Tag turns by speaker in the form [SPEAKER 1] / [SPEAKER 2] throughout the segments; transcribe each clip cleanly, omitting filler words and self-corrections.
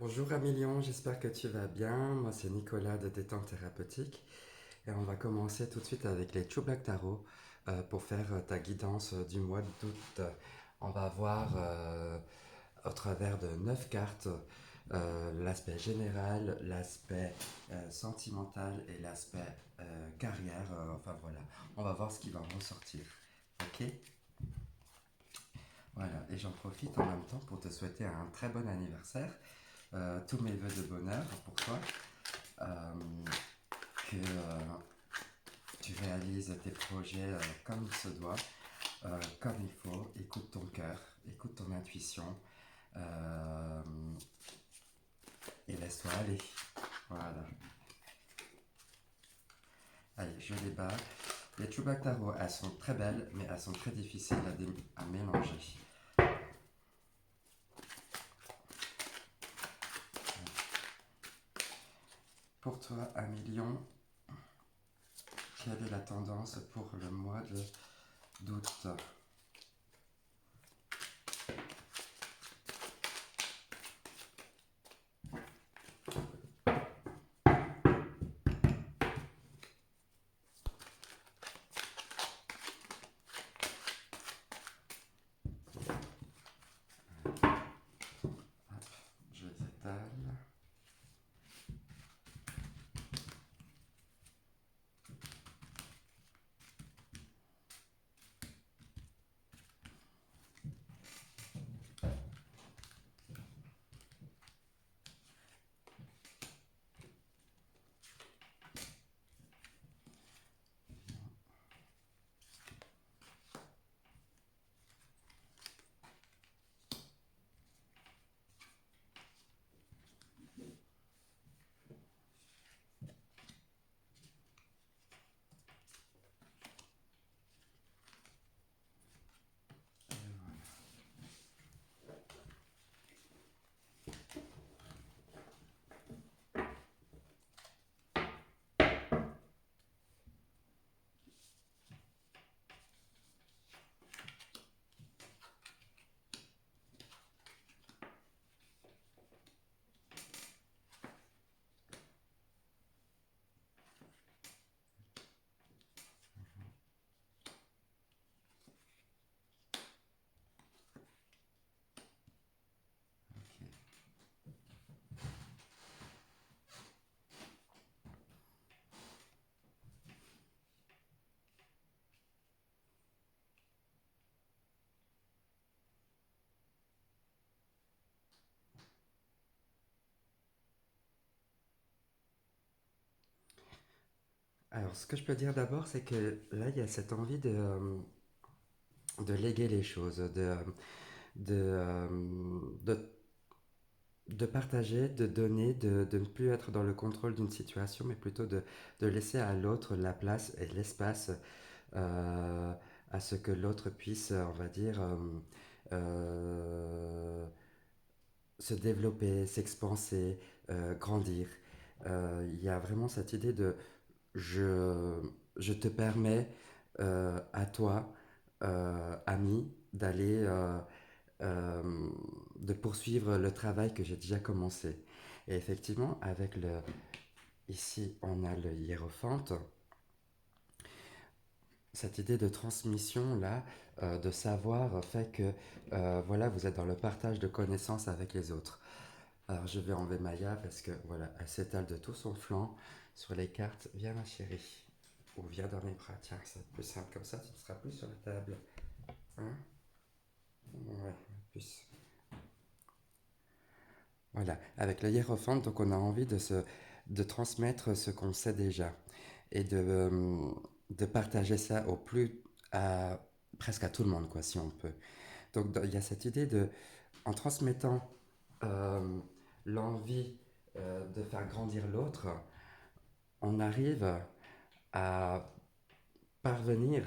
[SPEAKER 1] Bonjour Amilion, j'espère que tu vas bien. Moi c'est Nicolas de Détente Thérapeutique et on va commencer tout de suite avec les Chubak Tarot pour faire ta guidance du mois d'août. On va voir au travers de 9 cartes l'aspect général, l'aspect sentimental et l'aspect carrière. Enfin voilà, on va voir ce qui va en ressortir. Ok. Voilà, et j'en profite en même temps pour te souhaiter un très bon anniversaire. Tous mes voeux de bonheur pour toi. euh, que tu réalises tes projets comme il se doit, comme il faut. Écoute ton cœur, écoute ton intuition euh, et laisse-toi aller. Voilà. Allez, je débarque. Les Chubak Tarot, elles sont très belles, mais elles sont très difficiles à mélanger. Pour toi, Amilion, quelle est la tendance pour le mois d'août? Hop, je les étale. Ok. Alors, ce que je peux dire d'abord, c'est que là, il y a cette envie de léguer les choses, de, euh, de, de partager, de donner, de ne plus être dans le contrôle d'une situation, mais plutôt de laisser à l'autre la place et l'espace euh, à ce que l'autre puisse, on va dire, euh, se développer, s'expanser, grandir. Il y a vraiment cette idée de je, je te permets à toi, ami, d'aller euh, de poursuivre le travail que j'ai déjà commencé. Et effectivement, ici on a le hiérophante, cette idée de transmission là, de savoir fait que voilà, vous êtes dans le partage de connaissances avec les autres. Alors je vais enlever Maya parce que voilà, elle s'étale de tout son flanc sur les cartes. Viens ma chérie, ou viens dans mes bras. Tiens, c'est plus simple comme ça, tu ne seras plus sur la table. Hein. Ouais, plus. Voilà, avec le hiérophante, donc on a envie de transmettre ce qu'on sait déjà et de partager ça au plus à presque à tout le monde, quoi, si on peut. Donc il y a cette idée de, en transmettant euh, l'envie de faire grandir l'autre, on arrive à parvenir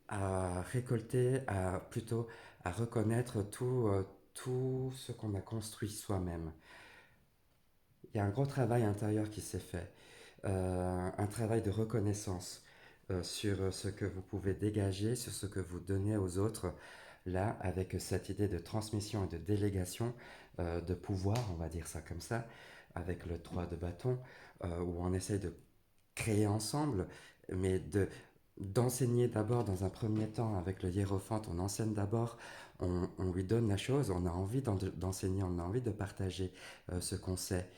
[SPEAKER 1] à récolter, à plutôt à reconnaître tout ce qu'on a construit soi-même. Il y a un gros travail intérieur qui s'est fait, un travail de reconnaissance sur ce que vous pouvez dégager, sur ce que vous donnez aux autres, là, avec cette idée de transmission et de délégation de pouvoir, on va dire ça comme ça, avec le 3 de bâton, où on essaye de créer ensemble, mais d'enseigner d'abord dans un premier temps avec le hiérophante, on enseigne d'abord, on lui donne la chose, on a envie d'enseigner, on a envie de partager ce qu'on sait,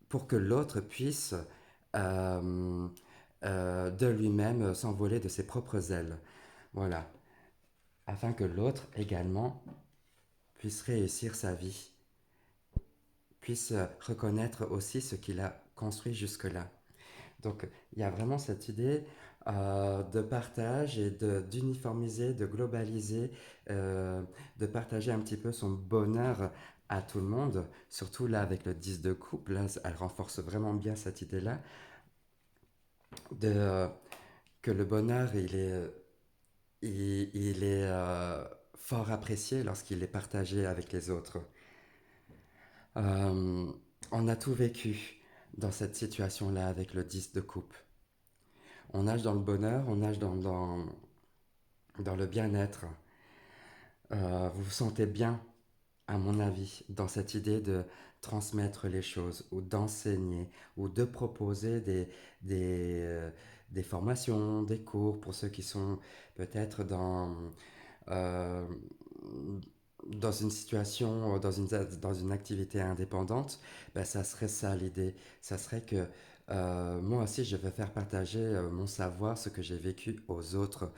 [SPEAKER 1] pour que l'autre puisse euh, de lui-même s'envoler de ses propres ailes. Voilà, afin que l'autre également puisse réussir sa vie, puisse reconnaître aussi ce qu'il a construit jusque-là. Donc il y a vraiment cette idée de partage et d'uniformiser, de globaliser, de partager un petit peu son bonheur à tout le monde, surtout là avec le 10 de coupe, là, elle renforce vraiment bien cette idée-là, de, que le bonheur, il est fort apprécié lorsqu'il est partagé avec les autres. Euh, on a tout vécu dans cette situation-là avec le 10 de coupe. On nage dans le bonheur, on nage dans le bien-être. Vous vous sentez bien, à mon avis, dans cette idée de transmettre les choses, ou d'enseigner, ou de proposer des, euh, des formations, des cours pour ceux qui sont peut-être euh, dans une situation, dans une activité indépendante. Ben, ça serait ça l'idée. Ça serait que moi aussi, je veux faire partager mon savoir, ce que j'ai vécu aux autres,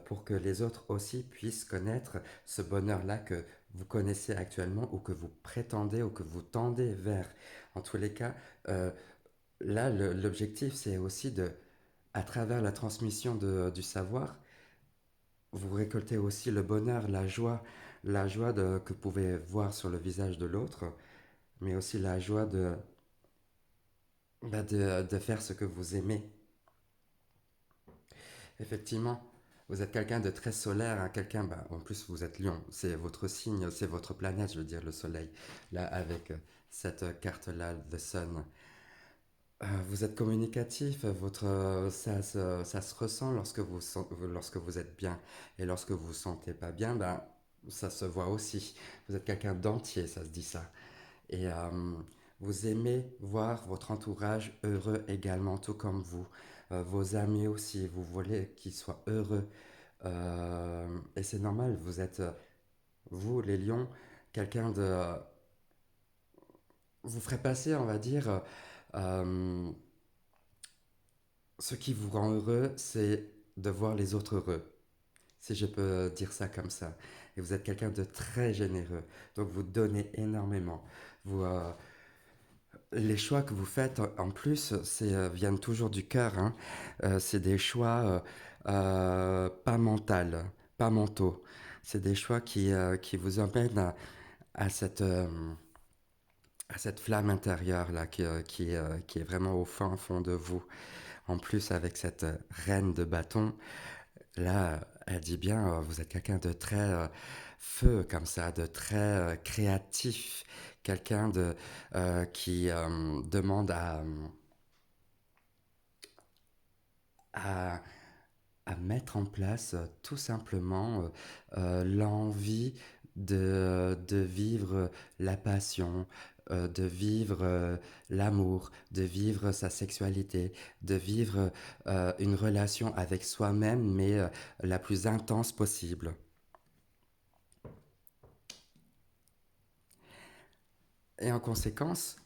[SPEAKER 1] pour que les autres aussi puissent connaître ce bonheur-là que vous connaissez actuellement ou que vous prétendez ou que vous tendez vers. En tous les cas, euh, là, l'objectif, c'est aussi de, à travers la transmission du savoir, vous récoltez aussi le bonheur, la joie que vous pouvez voir sur le visage de l'autre, mais aussi la joie de faire ce que vous aimez. Effectivement, vous êtes quelqu'un de très solaire, hein, quelqu'un, bah, en plus vous êtes lion, c'est votre signe, c'est votre planète, je veux dire, le soleil, là avec cette carte-là, the sun. Vous êtes communicatif, ça se ressent lorsque vous êtes bien. Et lorsque vous vous sentez pas bien, ben, ça se voit aussi. Vous êtes quelqu'un d'entier, ça se dit ça. Et vous aimez voir votre entourage heureux également, tout comme vous. Vos amis aussi, vous voulez qu'ils soient heureux. Et c'est normal, vous êtes, vous les lions, quelqu'un de... Vous ferez passer, on va dire, euh, ce qui vous rend heureux, c'est de voir les autres heureux, si je peux dire ça comme ça. Et vous êtes quelqu'un de très généreux, donc vous donnez énormément. Vous, les choix que vous faites, en plus, viennent toujours du cœur, hein. C'est des choix pas mentaux, pas mentaux. C'est des choix qui vous emmènent à à cette flamme intérieure là, qui est vraiment au fin fond de vous. En plus, avec cette reine de bâton, là, elle dit bien, vous êtes quelqu'un de très feu comme ça, de très créatif, quelqu'un qui demande à, à mettre en place tout simplement l'envie de vivre la passion, de vivre l'amour, de vivre sa sexualité, de vivre une relation avec soi-même, mais la plus intense possible. Et en conséquence,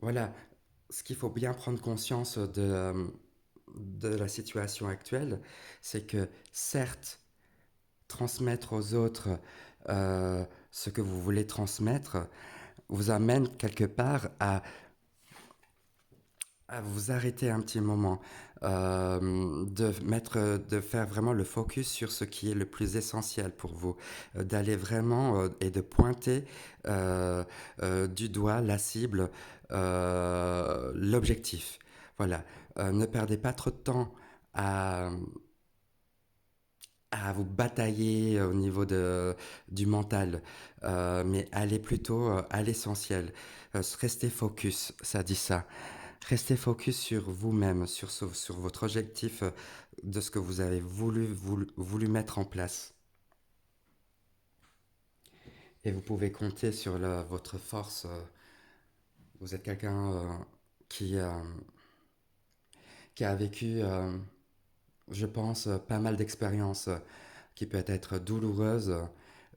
[SPEAKER 1] voilà, ce qu'il faut bien prendre conscience de la situation actuelle, c'est que certes, transmettre aux autres ce que vous voulez transmettre vous amène quelque part à vous arrêter un petit moment, de faire vraiment le focus sur ce qui est le plus essentiel pour vous, d'aller vraiment et de pointer du doigt la cible, l'objectif. Voilà. Ne perdez pas trop de temps à, à vous batailler au niveau du mental, mais allez plutôt à l'essentiel. Restez focus, ça dit ça. Restez focus sur vous-même, sur votre objectif de ce que vous avez voulu mettre en place. et vous pouvez compter sur votre force. Vous êtes quelqu'un qui, euh, qui a vécu, je pense, pas mal d'expériences qui peut être douloureuses,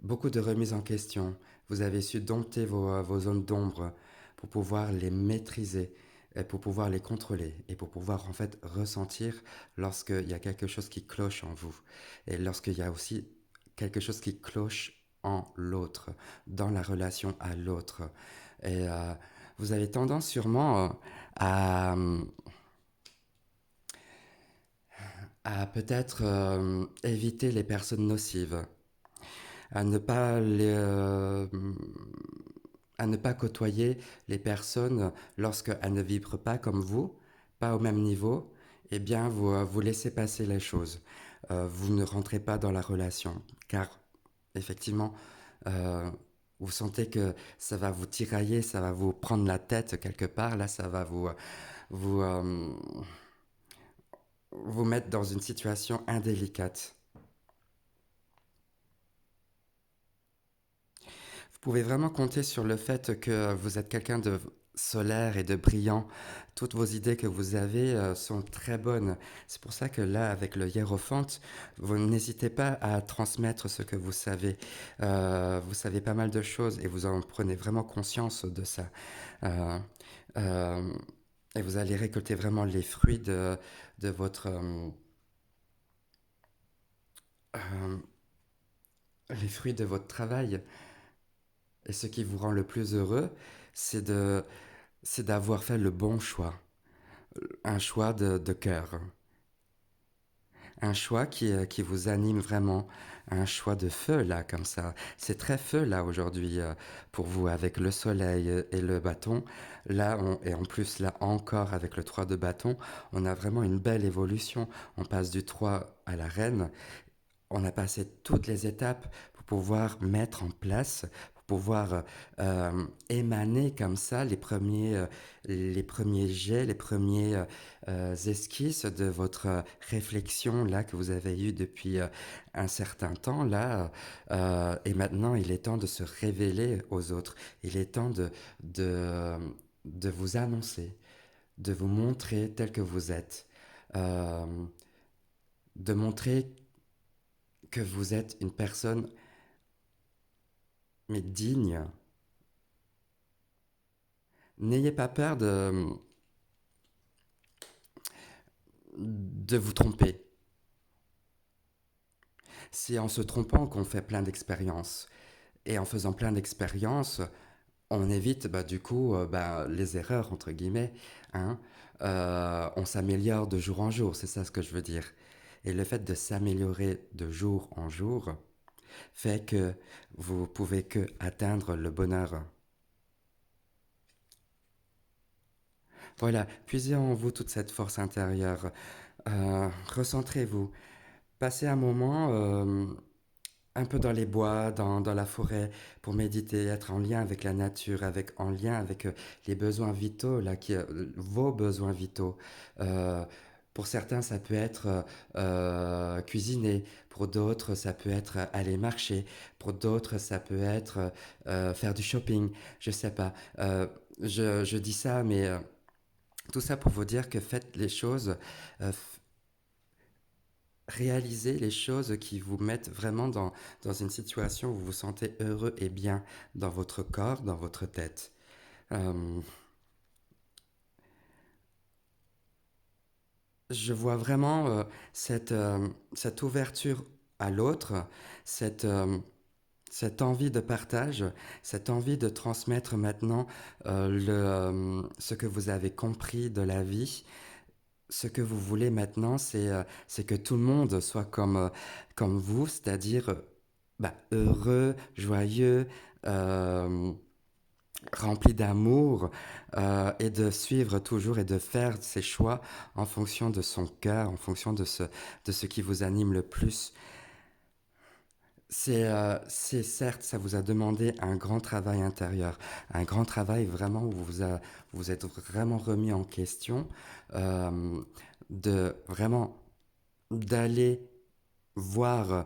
[SPEAKER 1] beaucoup de remises en question. Vous avez su dompter vos zones d'ombre pour pouvoir les maîtriser, et pour pouvoir les contrôler et pour pouvoir en fait ressentir lorsqu'il y a quelque chose qui cloche en vous et lorsqu'il y a aussi quelque chose qui cloche en l'autre, dans la relation à l'autre. Et vous avez tendance sûrement à, à peut-être éviter les personnes nocives, à ne pas à ne pas côtoyer les personnes lorsqu'elles ne vibrent pas comme vous, pas au même niveau. Eh bien, vous laissez passer les choses. Vous ne rentrez pas dans la relation, car effectivement, euh, vous sentez que ça va vous tirailler, ça va vous prendre la tête quelque part. Là, ça va vous, euh, vous mettre dans une situation indélicate. Vous pouvez vraiment compter sur le fait que vous êtes quelqu'un de solaire et de brillant. Toutes vos idées que vous avez sont très bonnes. C'est pour ça que là, avec le hiérophante, vous n'hésitez pas à transmettre ce que vous savez. Vous savez pas mal de choses et vous en prenez vraiment conscience de ça. Euh, euh, et vous allez récolter vraiment les fruits de votre... euh, les fruits de votre travail. Et ce qui vous rend le plus heureux, c'est de, c'est d'avoir fait le bon choix, un choix de cœur, un choix qui vous anime vraiment, un choix de feu là, comme ça. C'est très feu là aujourd'hui pour vous avec le soleil et le bâton. Là, et en plus là encore avec le 3 de bâton, on a vraiment une belle évolution. On passe du 3 à la reine. On a passé toutes les étapes pour pouvoir mettre en place, pour pouvoir émaner comme ça les premiers jets, les premiers esquisses de votre réflexion là que vous avez eue depuis un certain temps là. Et maintenant, il est temps de se révéler aux autres. Il est temps de, de vous annoncer, de vous montrer tel que vous êtes, euh, de montrer que vous êtes une personne mais digne. N'ayez pas peur de vous tromper. C'est en se trompant qu'on fait plein d'expériences. Et en faisant plein d'expériences, on évite du coup les erreurs, entre guillemets. Hein. On s'améliore de jour en jour, c'est ça ce que je veux dire. Et le fait de s'améliorer de jour en jour fait que vous pouvez que atteindre le bonheur. Voilà, puisez en vous toute cette force intérieure. Recentrez-vous. Passez un moment un peu dans les bois, dans la forêt, pour méditer, être en lien avec la nature, en lien avec les besoins vitaux, là, vos besoins vitaux. Euh, pour certains, ça peut être cuisiner. Pour d'autres, ça peut être aller marcher. Pour d'autres, ça peut être faire du shopping. Je sais pas. Je dis ça, mais tout ça pour vous dire que faites les choses, euh, réalisez les choses qui vous mettent vraiment dans une situation où vous vous sentez heureux et bien dans votre corps, dans votre tête. Euh, je vois vraiment cette ouverture à l'autre, cette, euh, cette envie de partage, cette envie de transmettre maintenant ce que vous avez compris de la vie. Ce que vous voulez maintenant, c'est que tout le monde soit comme vous, c'est-à-dire heureux, joyeux, euh, rempli d'amour, et de suivre toujours et de faire ses choix en fonction de son cœur, en fonction de ce qui vous anime le plus. C'est certes, ça vous a demandé un grand travail intérieur, un grand travail vraiment où vous êtes vraiment remis en question, euh, de vraiment d'aller voir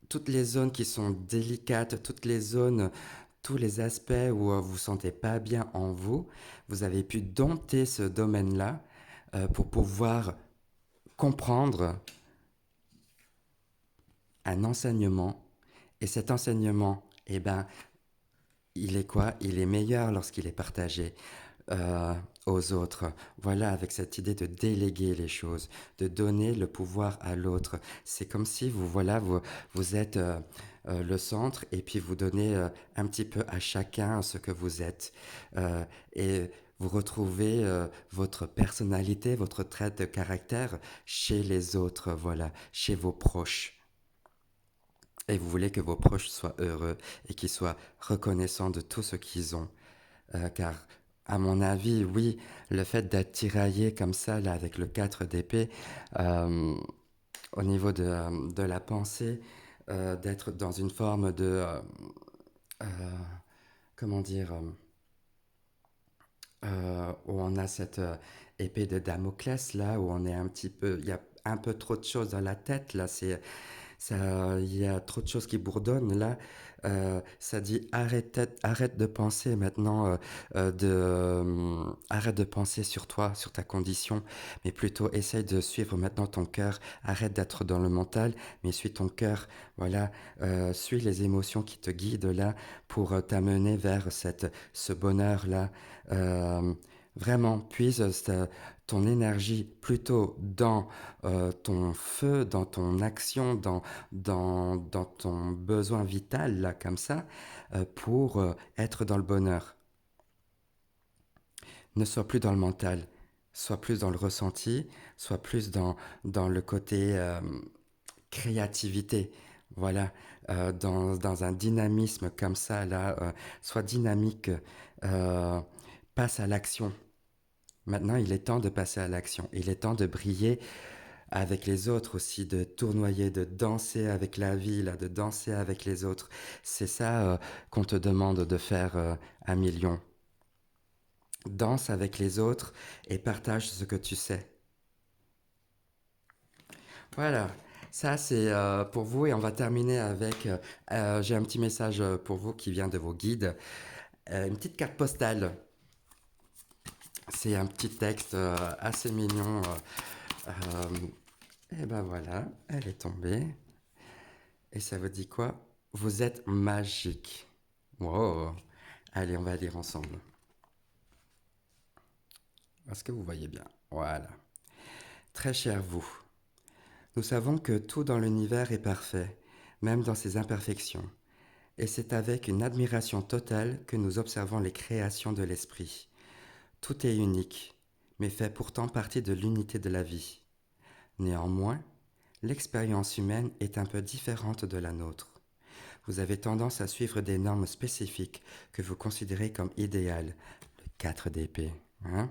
[SPEAKER 1] toutes les zones qui sont délicates, toutes les zones, tous les aspects où vous vous sentez pas bien en vous, vous avez pu dompter ce domaine-là pour pouvoir comprendre un enseignement. Et cet enseignement, eh ben, il est quoi? Il est meilleur lorsqu'il est partagé euh, aux autres. Voilà, avec cette idée de déléguer les choses, de donner le pouvoir à l'autre. C'est comme si vous, voilà, vous êtes le centre et puis vous donnez un petit peu à chacun ce que vous êtes. Et vous retrouvez votre personnalité, votre trait de caractère chez les autres, voilà, chez vos proches. Et vous voulez que vos proches soient heureux et qu'ils soient reconnaissants de tout ce qu'ils ont. Car, à mon avis, oui, le fait d'être tiraillé comme ça, là, avec le 4 d'épée, euh, au niveau de la pensée, d'être dans une forme de... euh, comment dire où on a cette épée de Damoclès, là, où on est un petit peu... Il y a un peu trop de choses dans la tête, là, ça, il y a trop de choses qui bourdonnent là. Ça dit arrête de penser maintenant, arrête de penser sur toi, sur ta condition, mais plutôt essaye de suivre maintenant ton cœur. Arrête d'être dans le mental, mais suis ton cœur. Voilà, suis les émotions qui te guident là pour t'amener vers ce bonheur là. Euh, Vraiment, puise ton énergie plutôt dans ton feu, dans ton action, dans ton besoin vital, là, comme ça, pour être dans le bonheur. Ne sois plus dans le mental, sois plus dans le ressenti, sois plus dans le côté créativité. Voilà, dans un dynamisme comme ça, là, sois dynamique, euh, passe à l'action. Maintenant, il est temps de passer à l'action. Il est temps de briller avec les autres aussi, de tournoyer, de danser avec la vie, là, de danser avec les autres. C'est ça qu'on te demande de faire à million. Danse avec les autres et partage ce que tu sais. Voilà, ça c'est pour vous et on va terminer avec, j'ai un petit message pour vous qui vient de vos guides. Une petite carte postale. C'est un petit texte assez mignon. Et ben voilà, elle est tombée. Et ça vous dit quoi? Vous êtes magique. Wow. Allez, on va lire ensemble. Est-ce que vous voyez bien? Voilà. Très cher vous, nous savons que tout dans l'univers est parfait, même dans ses imperfections. Et c'est avec une admiration totale que nous observons les créations de l'esprit. Tout est unique, mais fait pourtant partie de l'unité de la vie. Néanmoins, l'expérience humaine est un peu différente de la nôtre. Vous avez tendance à suivre des normes spécifiques que vous considérez comme idéales. Le 4 d'épée. Hein?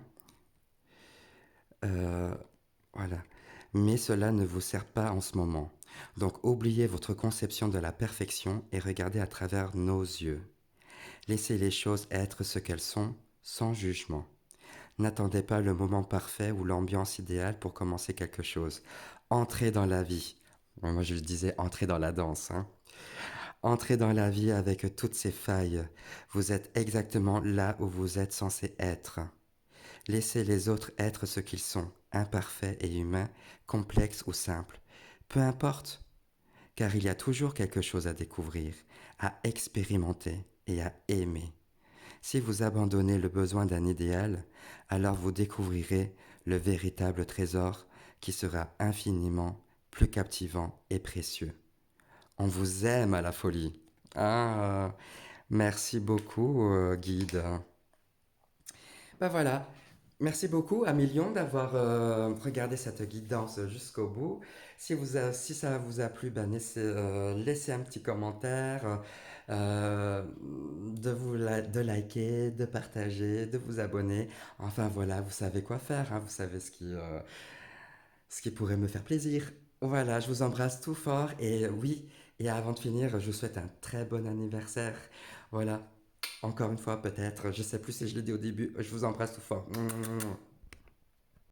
[SPEAKER 1] Euh, voilà. Mais cela ne vous sert pas en ce moment. Donc oubliez votre conception de la perfection et regardez à travers nos yeux. Laissez les choses être ce qu'elles sont, sans jugement. N'attendez pas le moment parfait ou l'ambiance idéale pour commencer quelque chose. Entrez dans la vie. Moi je disais entrez dans la danse. Hein. Entrez dans la vie avec toutes ses failles. Vous êtes exactement là où vous êtes censé être. Laissez les autres être ce qu'ils sont, imparfaits et humains, complexes ou simples. Peu importe, car il y a toujours quelque chose à découvrir, à expérimenter et à aimer. Si vous abandonnez le besoin d'un idéal, alors vous découvrirez le véritable trésor qui sera infiniment plus captivant et précieux. On vous aime à la folie. Ah, merci beaucoup, guide. Ben voilà. Merci beaucoup à Million d'avoir regardé cette guidance jusqu'au bout. Si ça vous a plu, ben laissez un petit commentaire, de liker, de partager, de vous abonner. Enfin voilà, vous savez quoi faire, hein, vous savez ce qui pourrait me faire plaisir. Voilà, je vous embrasse tout fort et oui, et avant de finir, je vous souhaite un très bon anniversaire. Voilà, encore une fois peut-être, je sais plus si je l'ai dit au début, je vous embrasse tout fort.